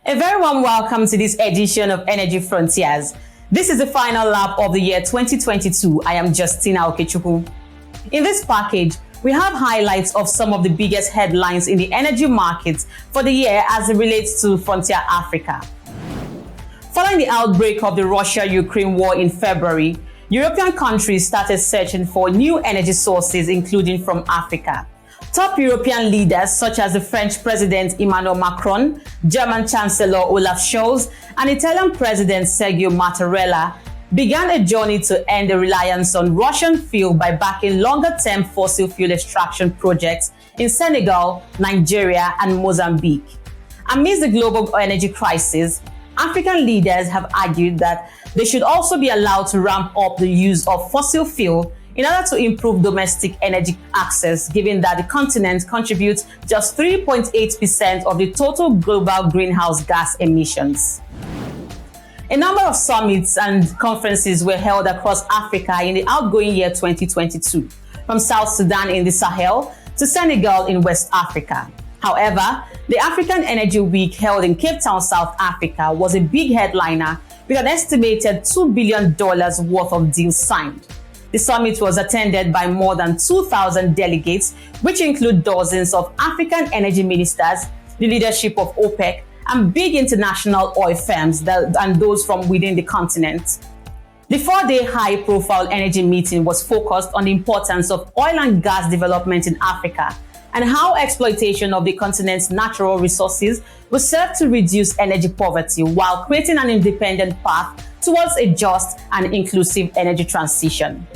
A very warm welcome to this edition of Energy Frontiers. This is the final lap of the year 2022. I am Justina Okechukwu. In this package, we have highlights of some of the biggest headlines in the energy markets for the year as it relates to Frontier Africa. Following the outbreak of the Russia-Ukraine war in February, European countries started searching for new energy sources, including from Africa. Top European leaders such as the French President Emmanuel Macron, German Chancellor Olaf Scholz, and Italian President Sergio Mattarella began a journey to end the reliance on Russian fuel by backing longer-term fossil fuel extraction projects in Senegal, Nigeria, and Mozambique. Amidst the global energy crisis, African leaders have argued that they should also be allowed to ramp up the use of fossil fuel in order to improve domestic energy access, given that the continent contributes just 3.8% of the total global greenhouse gas emissions. A number of summits and conferences were held across Africa in the outgoing year 2022, from South Sudan in the Sahel to Senegal in West Africa. However, the African Energy Week held in Cape Town, South Africa was a big headliner with an estimated $2 billion worth of deals signed. The summit was attended by more than 2,000 delegates, which include dozens of African energy ministers, the leadership of OPEC, and big international oil firms and those from within the continent. The four-day high-profile energy meeting was focused on the importance of oil and gas development in Africa and how exploitation of the continent's natural resources will serve to reduce energy poverty while creating an independent path towards a just and inclusive energy transition.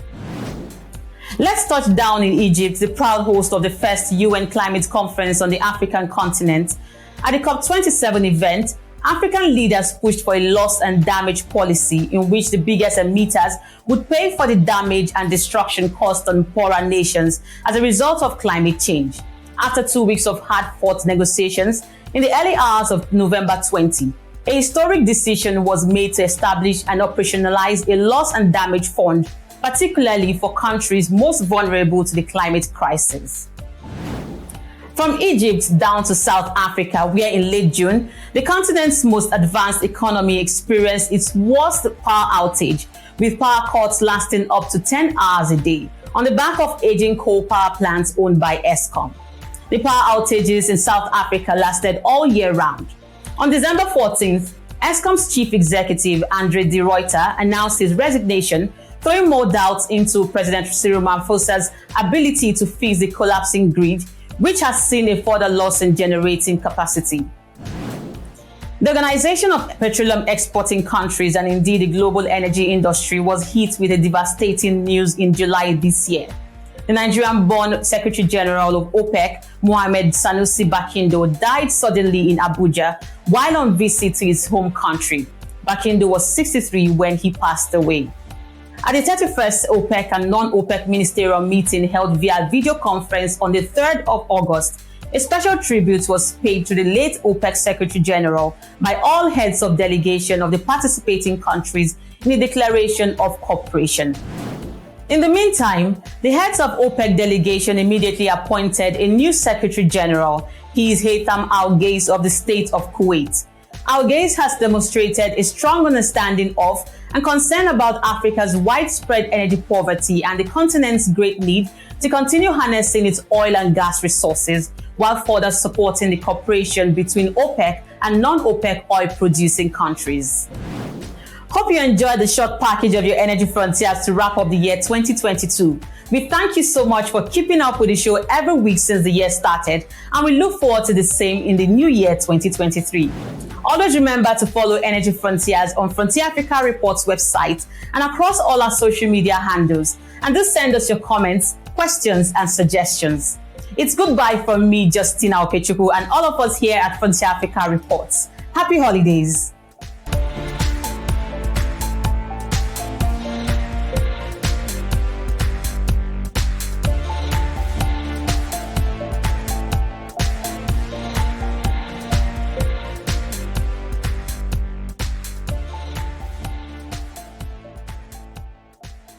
Let's touch down in Egypt, the proud host of the first UN Climate Conference on the African continent. At the COP27 event, African leaders pushed for a loss and damage policy in which the biggest emitters would pay for the damage and destruction caused on poorer nations as a result of climate change. After 2 weeks of hard-fought negotiations, in the early hours of November 20, a historic decision was made to establish and operationalize a loss and damage fund, particularly for countries most vulnerable to the climate crisis. From Egypt down to South Africa, where in late June, the continent's most advanced economy experienced its worst power outage, with power cuts lasting up to 10 hours a day, on the back of aging coal power plants owned by Eskom. The power outages in South Africa lasted all year round. On December 14th, Eskom's chief executive, Andre de Ruyter, announced his resignation, throwing more doubts into President Cyril Ramaphosa's ability to fix the collapsing grid, which has seen a further loss in generating capacity. The Organization of Petroleum Exporting Countries and indeed the global energy industry was hit with a devastating news in July this year. The Nigerian-born Secretary General of OPEC, Mohammed Sanusi Bakindo, died suddenly in Abuja while on visit to his home country. Bakindo was 63 when he passed away. At the 31st OPEC and non-OPEC ministerial meeting held via video conference on the 3rd of August, a special tribute was paid to the late OPEC Secretary General by all heads of delegation of the participating countries in the Declaration of Cooperation. In the meantime, the heads of OPEC delegation immediately appointed a new Secretary General. He is Haitham Al-Ghais of the state of Kuwait. Al-Ghais has demonstrated a strong understanding of and concern about Africa's widespread energy poverty and the continent's great need to continue harnessing its oil and gas resources while further supporting the cooperation between OPEC and non-OPEC oil-producing countries. Hope you enjoyed the short package of your Energy Frontiers to wrap up the year 2022. We thank you so much for keeping up with the show every week since the year started, and we look forward to the same in the new year 2023. Always remember to follow Energy Frontiers on Frontier Africa Reports website and across all our social media handles. And do send us your comments, questions, and suggestions. It's goodbye from me, Justina Okechukwu, and all of us here at Frontier Africa Reports. Happy holidays.